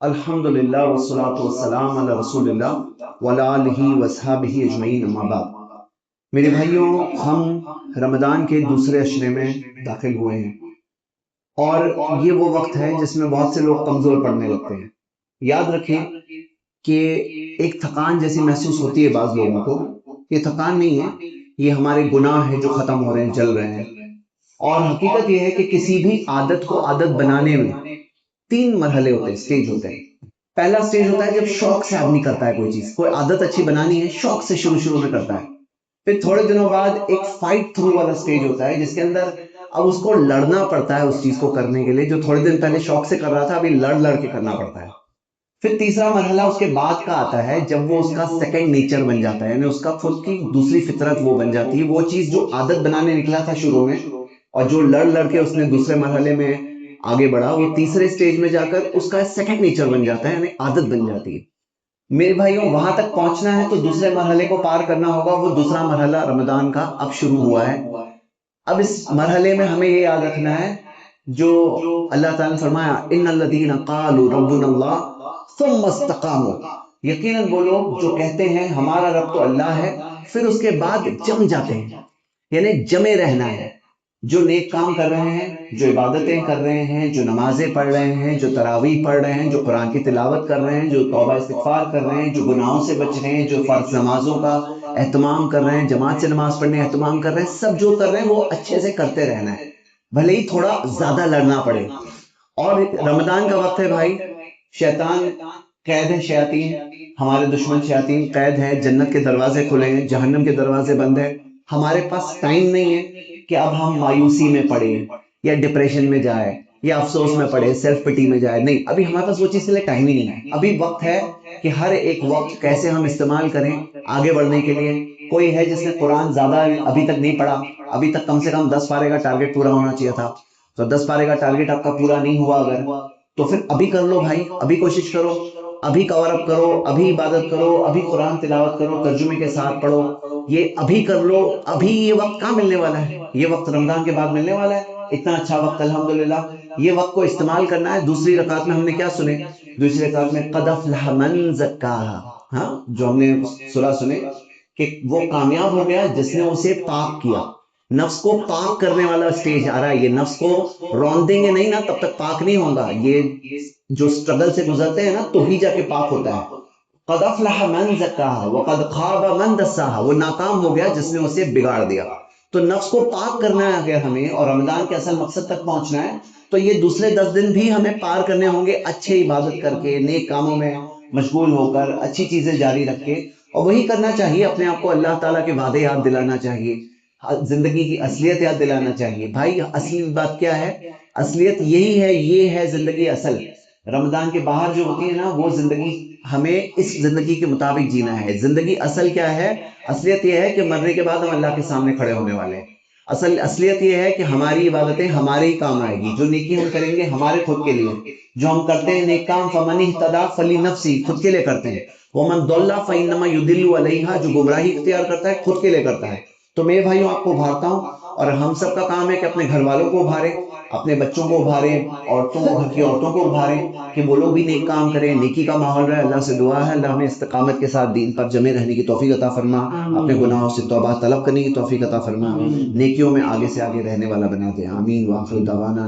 الحمدللہ والصلاة والسلام علی رسول اللہ وعلی آلہ وصحبہ اجمعین، اما بعد۔ میرے بھائیوں، ہم رمضان کے دوسرے عشرے میں داخل ہوئے ہیں اور یہ وہ وقت ہے جس میں بہت سے لوگ کمزور پڑنے لگتے ہیں۔ یاد رکھیں کہ ایک تھکان جیسی محسوس ہوتی ہے بعض لوگوں کو، یہ تھکان نہیں ہے، یہ ہمارے گناہ ہیں جو ختم ہو رہے ہیں، جل رہے ہیں۔ اور حقیقت یہ ہے کہ کسی بھی عادت کو عادت بنانے میں 3 مرحلے ہوتے ہیں، سٹیج ہوتے ہیں۔ پہلا سٹیج ہوتا ہے جب شوق سے آدمی کرتا ہے کوئی چیز، کوئی عادت اچھی بنانی ہے، شوق سے شروع میں کرتا ہے۔ پھر تھوڑے دنوں بعد ایک فائٹ تھرو والا سٹیج ہوتا ہے جس کے اندر اب اس کو لڑنا پڑتا ہے اس چیز کو کرنے کے لیے جو تھوڑے دن پہلے شوق سے کر رہا تھا، ابھی لڑ کے کرنا پڑتا ہے۔ پھر تیسرا مرحلہ اس کے بعد کا آتا ہے جب وہ اس کا سیکنڈ نیچر بن جاتا ہے، یعنی اس کا خود کی دوسری فطرت وہ بن جاتی ہے۔ وہ چیز جو عادت بنانے نکلا تھا شروع میں اور جو لڑ کے اس نے دوسرے مرحلے میں آگے بڑھا، وہ تیسرے سٹیج میں جا کر اس کا سیکنڈ نیچر بن جاتا ہے، یعنی عادت بن جاتی ہے۔ میرے بھائیوں، وہاں تک پہنچنا ہے تو دوسرے مرحلے کو پار کرنا ہوگا۔ وہ دوسرا مرحلہ رمضان کا اب شروع ہوا ہے۔ اب اس مرحلے میں ہمیں یہ یاد رکھنا ہے جو اللہ تعالیٰ نے فرمایا، ان الذین قالوا ربنا اللہ ثم استقاموا، یقیناً وہ لوگ جو کہتے ہیں ہمارا رب تو اللہ ہے، پھر اس کے بعد جم جاتے ہیں، یعنی جمے رہنا ہے۔ جو نیک کام کر رہے ہیں، جو عبادتیں کر رہے ہیں، جو نمازیں پڑھ رہے ہیں، جو تراویح پڑھ رہے ہیں، جو قرآن کی تلاوت کر رہے ہیں، جو توبہ استغفار کر رہے ہیں، جو گناہوں سے بچ رہے ہیں، جو فرض نمازوں کا اہتمام کر رہے ہیں، جماعت سے نماز پڑھنے اہتمام کر رہے ہیں، سب جو کر رہے ہیں وہ اچھے سے کرتے رہنا ہے، بھلے ہی تھوڑا زیادہ لڑنا پڑے۔ اور رمضان کا وقت ہے بھائی، شیطان قید ہے، شیاطین ہمارے دشمن شیاطین قید ہے، جنت کے دروازے کھلے ہیں، جہنم کے دروازے بند ہیں۔ ہمارے پاس ٹائم نہیں ہے کہ اب ہم مایوسی میں پڑے یا ڈپریشن میں جائے یا افسوس میں پڑے، سیلف پٹی میں جائے، نہیں، ابھی ہمارے پاس وہ چیز کے لیے ٹائم ہی نہیں ہے۔ ابھی وقت ہے کہ ہر ایک وقت کیسے ہم استعمال کریں آگے بڑھنے کے لیے۔ کوئی ہے جس نے قرآن زیادہ ابھی تک نہیں پڑھا، ابھی تک کم سے کم 10 پارے کا ٹارگٹ پورا ہونا چاہیے تھا، تو 10 پارے کا ٹارگٹ آپ کا پورا نہیں ہوا اگر، تو پھر ابھی کر لو بھائی، ابھی کوشش کرو، ابھی کور اپ کرو، ابھی عبادت کرو، ابھی قرآن تلاوت کرو، ترجمے کے ساتھ پڑھو، یہ ابھی کر لو۔ ابھی یہ وقت کہاں ملنے والا ہے؟ یہ وقت رمضان کے بعد ملنے والا ہے، اتنا اچھا وقت الحمدللہ۔ یہ وقت کو استعمال کرنا ہے۔ دوسری رکعت میں ہم نے کیا سنے؟ دوسری رکعت میں قد افلح من زکاہا، ہاں، جو ہم نے سورہ سنے کہ وہ کامیاب ہو گیا جس نے اسے پاک کیا۔ نفس کو پاک کرنے والا سٹیج آ رہا ہے، یہ نفس کو رون دیں گے نہیں نا تب تک پاک نہیں ہوگا۔ یہ جو سٹرگل سے گزرتے ہیں نا تو ہی جا کے پاک ہوتا ہے۔ قد افلح من زکاہا وقد خاب من دساہا، وہ ناکام ہو گیا جس نے اسے بگاڑ دیا۔ تو نفس کو پاک کرنا ہے اگر ہمیں اور رمضان کے اصل مقصد تک پہنچنا ہے تو یہ دوسرے 10 دن بھی ہمیں پار کرنے ہوں گے اچھے عبادت کر کے، نیک کاموں میں مشغول ہو کر، اچھی چیزیں جاری رکھ کے۔ اور وہی کرنا چاہیے، اپنے آپ کو اللہ تعالیٰ کے وعدے یاد دلانا چاہیے، زندگی کی اصلیت یاد دلانا چاہیے۔ بھائی اصلی بات کیا ہے؟ اصلیت یہی ہے، یہ ہے زندگی اصل۔ رمضان کے باہر جو ہوتی ہے نا وہ زندگی، ہمیں اس زندگی کے مطابق جینا ہے۔ زندگی اصل کیا ہے؟ اصلیت یہ ہے کہ مرنے کے بعد ہم اللہ کے سامنے کھڑے ہونے والے ہیں۔ اصلیت یہ ہے کہ ہماری عبادتیں ہمارے ہی کام آئے گی، جو نیکی ہم کریں گے ہمارے خود کے لیے، جو ہم کرتے ہیں نیک کام فمن اہتدی فلنفسہ، خود کے لیے کرتے ہیں، ومن ضل فانما یضل علیہا، جو گمراہی اختیار کرتا ہے خود کے لیے کرتا ہے۔ تو میرے بھائیوں، آپ کو ابھارتا ہوں اور ہم سب کا کام ہے کہ اپنے گھر والوں کو ابھاریں، اپنے بچوں کو ابھاریں، گھر کی عورتوں کو ابھاریں کہ وہ لوگ بھی نیک کام کریں، نیکی کا ماحول رہے۔ اللہ سے دعا ہے اللہ ہمیں استقامت کے ساتھ دین پر جمے رہنے کی توفیق عطا فرما، اپنے گناہوں سے توبہ طلب کرنے کی توفیق عطا فرما، نیکیوں میں آگے سے آگے رہنے والا بنا دے۔ آمین۔ وآخر دعوانا